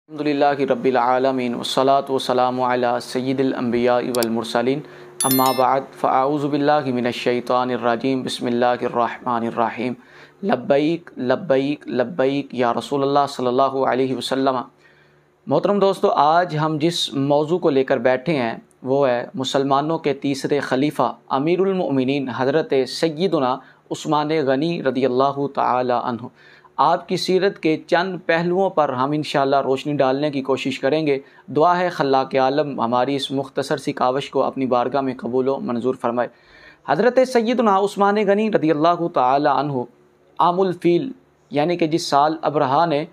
الحمدللہ رب العالمین والصلاة والسلام علی سید الانبیاء والمرسلین اما بعد فاعوذ باللہ من الشیطان الرجیم بسم اللہ الرحمن الرحیم لبیک لبیک لبیک یا رسول اللہ صلی اللہ علیہ وسلم۔ محترم دوستو، آج ہم جس موضوع کو لے کر بیٹھے ہیں وہ ہے مسلمانوں کے تیسرے خلیفہ امیر المؤمنین حضرت سیدنا عثمان غنی رضی اللہ تعالی عنہ۔ آپ کی سیرت کے چند پہلوؤں پر ہم انشاءاللہ روشنی ڈالنے کی کوشش کریں گے۔ دعا ہے خلاق عالم ہماری اس مختصر سی کاوش کو اپنی بارگاہ میں قبول و منظور فرمائے۔ حضرت سیدنا عثمان غنی رضی اللہ تعالی عنہ عام الفیل یعنی کہ جس سال ابرہہ نے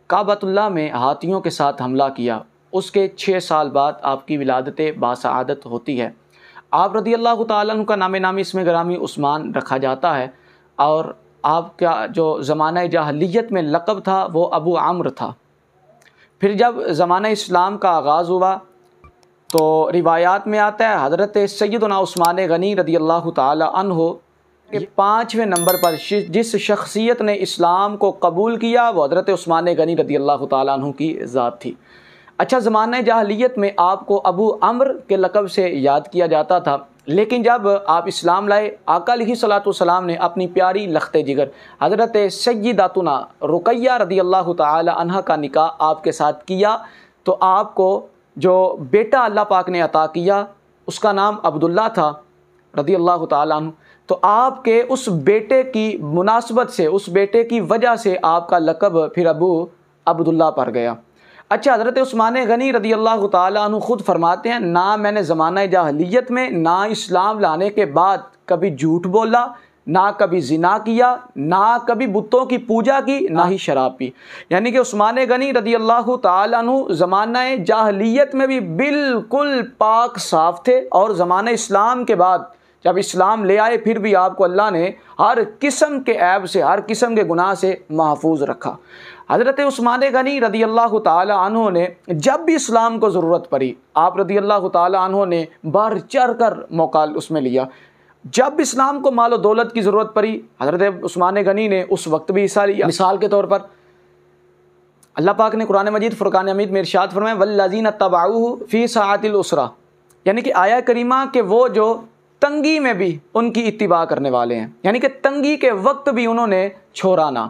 کعبۃ اللہ میں ہاتھیوں کے ساتھ حملہ کیا، اس کے 6 سال بعد آپ کی ولادت باسعادت ہوتی ہے۔ آپ رضی اللہ تعالی عنہ کا نامی اسم گرامی عثمان رکھا جاتا ہے، اور آپ کا جو زمانہ جاہلیت میں لقب تھا وہ ابو عمرو تھا۔ پھر جب زمانہ اسلام کا آغاز ہوا تو روایات میں آتا ہے حضرت سیدنا عثمان غنی رضی اللہ تعالی عنہ کے 5ویں نمبر پر جس شخصیت نے اسلام کو قبول کیا وہ حضرت عثمان غنی رضی اللہ تعالی عنہ کی ذات تھی۔ اچھا، زمانہ جاہلیت میں آپ کو ابو عمرو کے لقب سے یاد کیا جاتا تھا، لیکن جب آپ اسلام لائے آقا علیہ الصلوۃ والسلام نے اپنی پیاری لخت جگر حضرت سیداتنا رقیہ رضی اللہ تعالی عنہ کا نکاح آپ کے ساتھ کیا تو آپ کو جو بیٹا اللہ پاک نے عطا کیا اس کا نام عبداللہ تھا رضی اللہ تعالی عنہ۔ تو آپ کے اس بیٹے کی مناسبت سے، اس بیٹے کی وجہ سے آپ کا لقب پھر ابو عبداللہ پر گیا۔ اچھا، حضرت عثمان غنی رضی اللہ تعالیٰ عنہ خود فرماتے ہیں، نہ میں نے زمانہ جاہلیت میں نہ اسلام لانے کے بعد کبھی جھوٹ بولا، نہ کبھی زنا کیا، نہ کبھی بتوں کی پوجا کی، نہ ہی شراب پی۔ یعنی کہ عثمان غنی رضی اللہ تعالیٰ عنہ زمانہ جاہلیت میں بھی بالکل پاک صاف تھے، اور زمانہ اسلام کے بعد جب اسلام لے آئے پھر بھی آپ کو اللہ نے ہر قسم کے عیب سے، ہر قسم کے گناہ سے محفوظ رکھا۔ حضرت عثمان غنی رضی اللہ تعالی عنہ نے جب بھی اسلام کو ضرورت پڑی، آپ رضی اللہ تعالی عنہ نے بڑھ چڑھ کر موقع اس میں لیا۔ جب اسلام کو مال و دولت کی ضرورت پڑی، حضرت عثمان غنی نے اس وقت بھی حصہ لیا۔ مثال کے طور پر اللہ پاک نے قرآن مجید فرقان حمید میں ارشاد فرمایا والذین اتبعوہ فی ساعۃ العسرہ، یعنی کہ آیہ کریمہ کہ وہ جو تنگی میں بھی ان کی اتباع کرنے والے ہیں، یعنی کہ تنگی کے وقت بھی انہوں نے چھوڑا نہ۔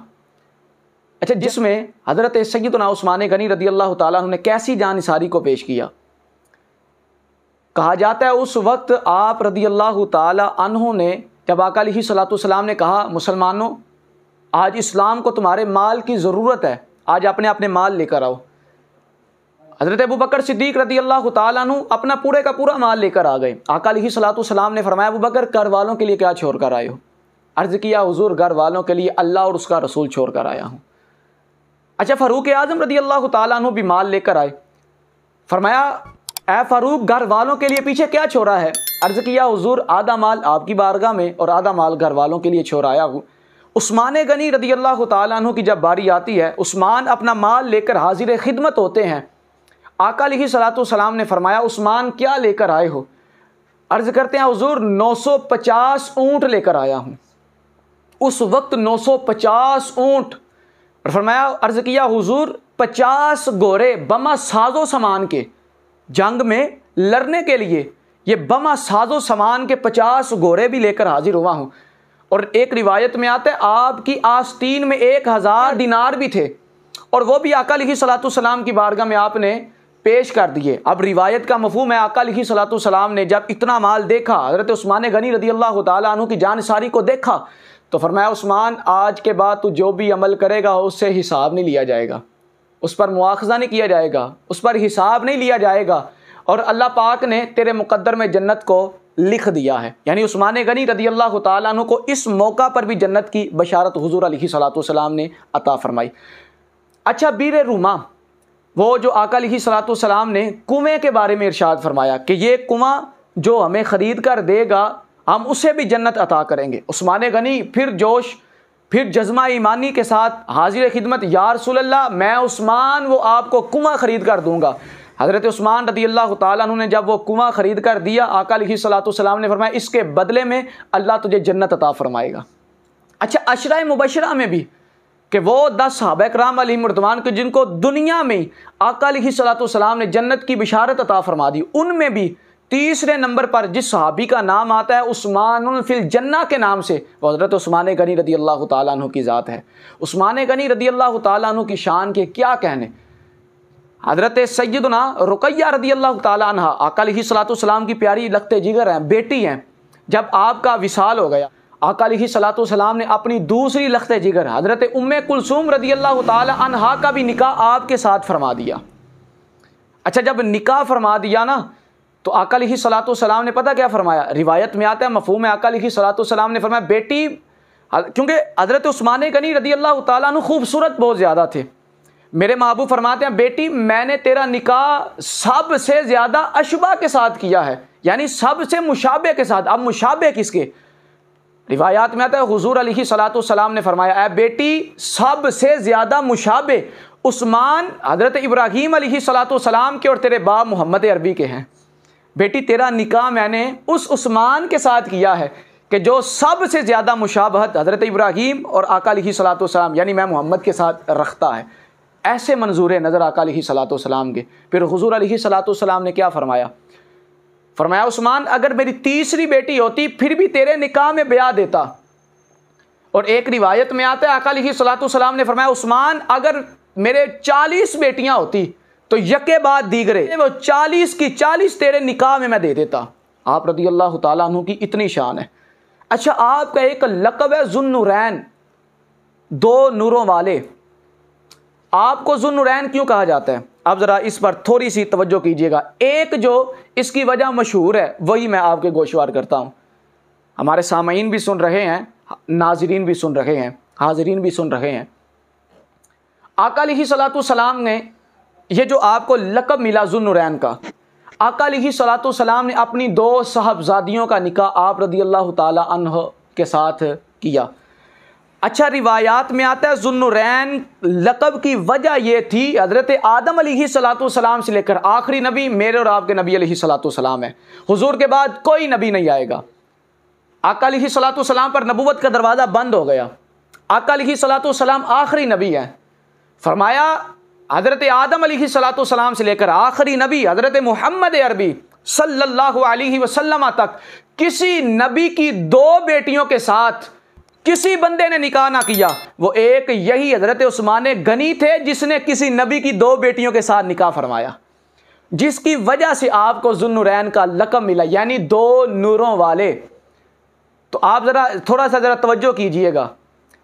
اچھا، جس میں حضرت سیدنا عثمان غنی رضی اللہ تعالیٰ عنہ نے کیسی جان نثاری کو پیش کیا۔ کہا جاتا ہے اس وقت آپ رضی اللہ تعالیٰ عنہ نے جب آقا علیہ الصلوۃ والسلام نے کہا مسلمانوں آج اسلام کو تمہارے مال کی ضرورت ہے، آج اپنے مال لے کر آؤ۔ حضرت ابو بکر صدیق رضی اللہ تعالیٰ عنہ اپنا پورے کا پورا مال لے کر آ گئے۔ آقا علیہ الصلوۃ والسلام نے فرمایا ابو بکر گھر والوں کے لیے کیا چھوڑ کر آئے ہو؟ عرض کیا حضور گھر والوں کے لیے اللہ اور اس کا رسول چھوڑ کر آیا ہوں۔ اچھا، فاروق اعظم رضی اللہ تعالیٰ عنہ بھی مال لے کر آئے، فرمایا اے فاروق گھر والوں کے لیے پیچھے کیا چھوڑا ہے؟ عرض کیا حضور آدھا مال آپ کی بارگاہ میں اور آدھا مال گھر والوں کے لیے چھوڑ آیا ہوں۔ عثمان غنی رضی اللہ تعالیٰ عنہ کی جب باری آتی ہے، عثمان اپنا مال لے کر حاضر خدمت ہوتے ہیں۔ آقا علیہ الصلوۃ والسلام نے فرمایا عثمان کیا لے کر آئے ہو؟ عرض کرتے ہیں حضور 950 اونٹ لے کر آیا ہوں۔ اس وقت 950 اونٹ، اور فرمایا عرض کیا حضور 50 گھوڑے بما ساز و سامان کے، جنگ میں لڑنے کے لیے یہ بما ساز و سامان کے 50 گھوڑے بھی لے کر حاضر ہوا ہوں۔ اور ایک روایت میں آتا ہے آپ کی آستین میں 1000 دینار بھی تھے، اور وہ بھی آقا علیہ الصلوۃ والسلام کی بارگاہ میں آپ نے پیش کر دیے۔ اب روایت کا مفہوم ہے آقا علیہ الصلوۃ والسلام نے جب اتنا مال دیکھا، حضرت عثمان غنی رضی اللہ تعالیٰ عنہ کی جان نثاری کو دیکھا تو فرمایا عثمان آج کے بعد تو جو بھی عمل کرے گا اس سے حساب نہیں لیا جائے گا، اس پر مواخذہ نہیں کیا جائے گا، اس پر حساب نہیں لیا جائے گا، اور اللہ پاک نے تیرے مقدر میں جنت کو لکھ دیا ہے۔ یعنی عثمان غنی رضی اللہ تعالیٰ عنہ کو اس موقع پر بھی جنت کی بشارت حضور علیہ الصلوۃ والسلام نے عطا فرمائی۔ اچھا، بیر روما وہ جو آقا علیہ الصلوۃ والسلام نے کنویں کے بارے میں ارشاد فرمایا کہ یہ کنواں جو ہمیں خرید کر دے گا ہم اسے بھی جنت عطا کریں گے۔ عثمان غنی پھر جوش، پھر جذبہ ایمانی کے ساتھ حاضر خدمت، یا رسول اللہ میں عثمان وہ آپ کو کنواں خرید کر دوں گا۔ حضرت عثمان رضی اللہ تعالیٰ عنہ نے جب وہ کنواں خرید کر دیا، آقا علیہ الصلوۃ والسلام نے فرمایا اس کے بدلے میں اللہ تجھے جنت عطا فرمائے گا۔ اچھا، عشرہ مبشرہ میں بھی کہ وہ 10 صحابہ کرام علیہم رضوان کے جن کو دنیا میں آقا علیہ الصلوۃ والسلام نے جنت کی بشارت عطا فرما دی، ان میں بھی تیسرے نمبر پر جس صحابی کا نام آتا ہے عثمان فی الجنہ کے نام سے، وہ حضرت عثمان غنی رضی اللہ تعالیٰ عنہ کی ذات ہے۔ عثمان غنی رضی اللہ تعالیٰ عنہ کی شان کے کیا کہنے۔ حضرت سیدنا رقیہ رضی اللہ تعالیٰ عنہ آقا علیہ الصلوۃ والسلام کی پیاری لخت جگر ہیں، بیٹی ہیں۔ جب آپ کا وصال ہو گیا، آقا علیہ الصلوۃ والسلام نے اپنی دوسری لخت جگر حضرت ام کلثوم رضی اللہ تعالی عنہا کا بھی نکاح آپ کے ساتھ فرما دیا۔ اچھا، جب نکاح فرما دیا نا تو آقا علیہ الصلوۃ والسلام نے پتہ کیا فرمایا؟ روایت میں آتا ہے، مفہوم ہے، آقا علیہ الصلوۃ والسلام نے فرمایا بیٹی، کیونکہ حضرت عثمان غنی رضی اللہ تعالیٰ عنہ خوبصورت بہت زیادہ تھے، میرے محبوب فرماتے ہیں بیٹی میں نے تیرا نکاح سب سے زیادہ اشبہ کے ساتھ کیا ہے، یعنی سب سے مشابہ کے ساتھ۔ اب مشابہ کس کے؟ روایات میں آتا ہے حضور علیہ الصلوۃ والسلام نے فرمایا اے بیٹی سب سے زیادہ مشابہ عثمان حضرت ابراہیم علیہ الصلوۃ والسلام کے اور تیرے باپ محمد عربی کے ہیں۔ بیٹی تیرا نکاح میں نے اس عثمان کے ساتھ کیا ہے کہ جو سب سے زیادہ مشابہت حضرت ابراہیم اور آقا علیہ الصلوۃ والسلام یعنی میں محمد کے ساتھ رکھتا ہے۔ ایسے منظور نظر آقا علیہ الصلوۃ والسلام کے۔ پھر حضور علیہ الصلوۃ والسلام نے کیا فرمایا؟ فرمایا عثمان اگر میری تیسری بیٹی ہوتی پھر بھی تیرے نکاح میں بیعت دیتا۔ اور ایک روایت میں آتا ہے آقا علیہ الصلوۃ والسلام نے فرمایا عثمان اگر میرے 40 بیٹیاں ہوتی تو یکے بعد دیگرے وہ 40 کی 40 تیرے نکاح میں دے دیتا۔ آپ رضی اللہ تعالیٰ عنہ کی اتنی شان ہے۔ اچھا، آپ کا ایک لقب ہے ذو النورین، 2 نوروں والے۔ آپ کو ذو النورین کیوں کہا جاتا ہے؟ اب ذرا اس پر تھوڑی سی توجہ کیجیے گا۔ ایک جو اس کی وجہ مشہور ہے وہی میں آپ کے گوشوار کرتا ہوں۔ ہمارے سامعین بھی سن رہے ہیں، ناظرین بھی سن رہے ہیں، حاضرین بھی سن رہے ہیں۔ آقا علیہ الصلوۃ والسلام نے یہ جو آپ کو لقب ملا ذو النورین کا، آقا علیہ الصلوۃ والسلام نے اپنی 2 صاحبزادیوں کا نکاح آپ رضی اللہ تعالی عنہ کے ساتھ کیا۔ اچھا، روایات میں آتا ہے ذو النورین لقب کی وجہ یہ تھی حضرت آدم علیہ الصلوۃ والسلام سے لے کر آخری نبی میرے اور آپ کے نبی علیہ الصلوۃ والسلام ہے۔ حضور کے بعد کوئی نبی نہیں آئے گا۔ آقا علیہ الصلوۃ والسلام پر نبوت کا دروازہ بند ہو گیا۔ آقا علیہ الصلوۃ والسلام آخری نبی ہیں۔ فرمایا حضرت آدم علیہ الصلوۃ والسلام سے لے کر آخری نبی حضرت محمد عربی صلی اللہ علیہ وسلم تک کسی نبی کی 2 بیٹیوں کے ساتھ کسی بندے نے نکاح نہ کیا۔ وہ ایک یہی حضرت عثمان غنی تھے جس نے کسی نبی کی 2 بیٹیوں کے ساتھ نکاح فرمایا، جس کی وجہ سے آپ کو ذو النورین کا لقب ملا، یعنی 2 نوروں والے۔ تو آپ تھوڑا سا توجہ کیجئے گا،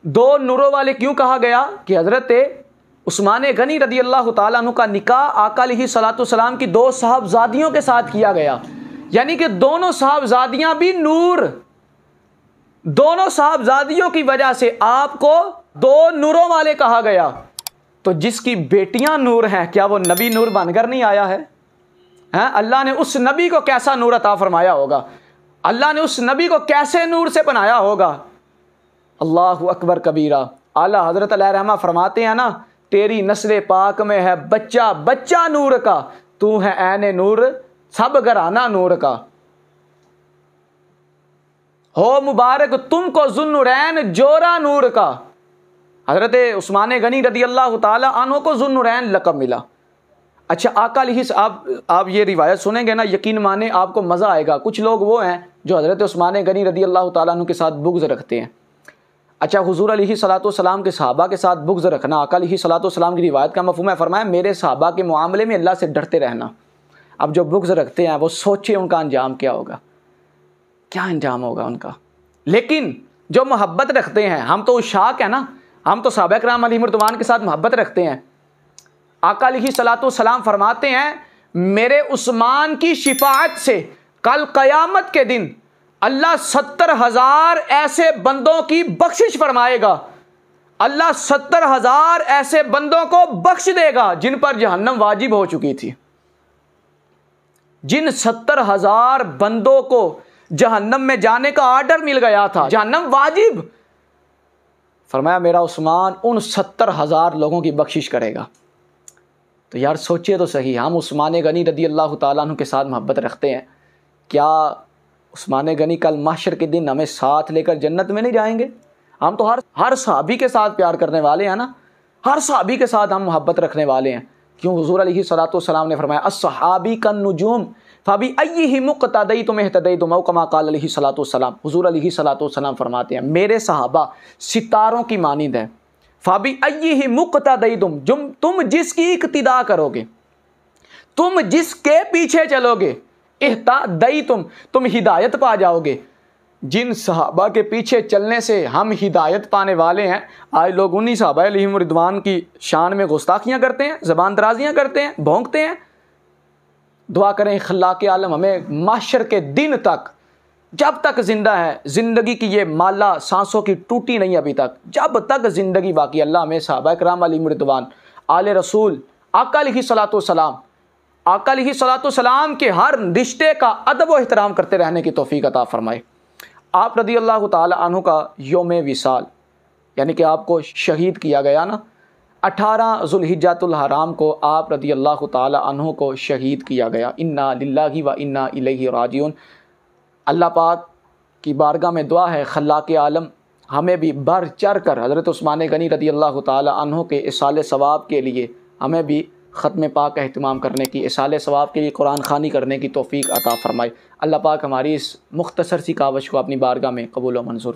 2 نوروں والے کیوں کہا گیا؟ کہ حضرت عثمان غنی رضی اللہ تعالیٰ عنہ کا نکاح آقا علیہ الصلوۃ والسلام کی 2 صاحبزادیوں کے ساتھ کیا گیا، یعنی کہ دونوں صاحبزادیاں بھی نور، دونوں صاحبزادیوں کی وجہ سے آپ کو 2 نوروں والے کہا گیا۔ تو جس کی بیٹیاں نور ہیں کیا وہ نبی نور بن کر نہیں آیا ہے؟ اللہ نے اس نبی کو کیسا نور عطا فرمایا ہوگا، اللہ نے اس نبی کو کیسے نور سے بنایا ہوگا۔ اللہ اکبر کبیرہ۔ اعلیٰ حضرت علیہ رحمہ فرماتے ہیں نا تیری نسل پاک میں ہے بچہ بچہ نور کا، تو ہے عین نور سب گھرانہ نور کا۔ ہو مبارک تم کو ذو النورین جورا نور کا۔ حضرت عثمان غنی رضی اللہ تعالی عنہ کو ذو النورین لقب ملا۔ اچھا، آقا علیہ آپ یہ روایت سنیں گے نا یقین مانے آپ کو مزہ آئے گا۔ کچھ لوگ وہ ہیں جو حضرت عثمان غنی رضی اللہ تعالیٰ عنہ کے ساتھ بغض رکھتے ہیں۔ اچھا، حضور علیہ الصلوۃ والسلام کے صحابہ کے ساتھ بغض رکھنا آقا علیہ الصلوۃ والسلام کی روایت کا مفہوم ہے۔ فرمایا میرے صحابہ کے معاملے میں اللہ سے ڈرتے رہنا۔ اب جو بغض رکھتے ہیں وہ سوچے ان کا انجام کیا ہوگا، کیا انجام ہوگا ان کا۔ لیکن جو محبت رکھتے ہیں، ہم تو عشاق ہیں نا، ہم تو صحابہ کرام علیہم رضوان کے ساتھ محبت رکھتے ہیں۔ آقا علیہ الصلوۃ والسلام فرماتے ہیں میرے عثمان کی شفاعت سے کل قیامت کے دن اللہ 70,000 ایسے بندوں کی بخشش فرمائے گا۔ اللہ 70,000 ایسے بندوں کو بخش دے گا جن پر جہنم واجب ہو چکی تھی۔ جن 70,000 بندوں کو جہنم میں جانے کا آرڈر مل گیا تھا، جہنم واجب، فرمایا میرا عثمان ان 70,000 لوگوں کی بخشش کرے گا۔ تو یار سوچئے تو صحیح، ہم عثمان غنی رضی اللہ تعالیٰ عنہ کے ساتھ محبت رکھتے ہیں، کیا عثمان غنی کل محشر کے دن ہمیں ساتھ لے کر جنت میں نہیں جائیں گے؟ ہم تو ہر صحابی کے ساتھ پیار کرنے والے ہیں نا، ہر صحابی کے ساتھ ہم محبت رکھنے والے ہیں۔ کیوں حضور علیہ الصلوۃ والسلام نے فرمایا الصحابی کالنجوم فبأیہم اقتدیتم اہتدیتم، او کما قال علیہ الصلوۃ والسلام۔ حضور علیہ الصلوۃ والسلام فرماتے ہیں میرے صحابہ ستاروں کی مانند ہیں، فبأیہم اقتدیتم، تم جس کی اقتداء کرو گے، تم جس کے پیچھے چلو گے، اہتدیتم، تم ہدایت پا جاؤ گے۔ جن صحابہ کے پیچھے چلنے سے ہم ہدایت پانے والے ہیں، آج لوگ انہی صحابہ علیہم رضوان کی شان میں گستاخیاں کرتے ہیں، زبان درازیاں کرتے ہیں، بھونکتے ہیں۔ دعا کریں خلاق عالم ہمیں محشر کے دن تک، جب تک زندہ ہے، زندگی کی یہ مالا سانسوں کی ٹوٹی نہیں ابھی تک، جب تک زندگی باقی، اللہ ہمیں صحابہ کرام علیہم رضوان، آل رسول، آقا علیہ الصلوۃ والسلام، آقا علیہ الصلوۃ والسلام کے ہر رشتے کا ادب و احترام کرتے رہنے کی توفیق عطا فرمائے۔ آپ رضی اللہ تعالی عنہ کا یوم وصال، یعنی کہ آپ کو شہید کیا گیا نا، 18 ذوالحجۃ الحرام کو آپ رضی اللہ تعالی عنہ کو شہید کیا گیا۔ انا للہ و انا الیہ راجعون۔ اللہ پاک کی بارگاہ میں دعا ہے خلاق عالم ہمیں بھی بڑھ چڑھ کر حضرت عثمان غنی رضی اللہ تعالی عنہ کے اصال ثواب کے لیے ہمیں بھی ختم پاک کا اہتمام کرنے کی، اصال ثواب کے لیے قرآن خوانی کرنے کی توفیق عطا فرمائے۔ اللہ پاک ہماری اس مختصر سی کاوش کو اپنی بارگاہ میں قبول و منظور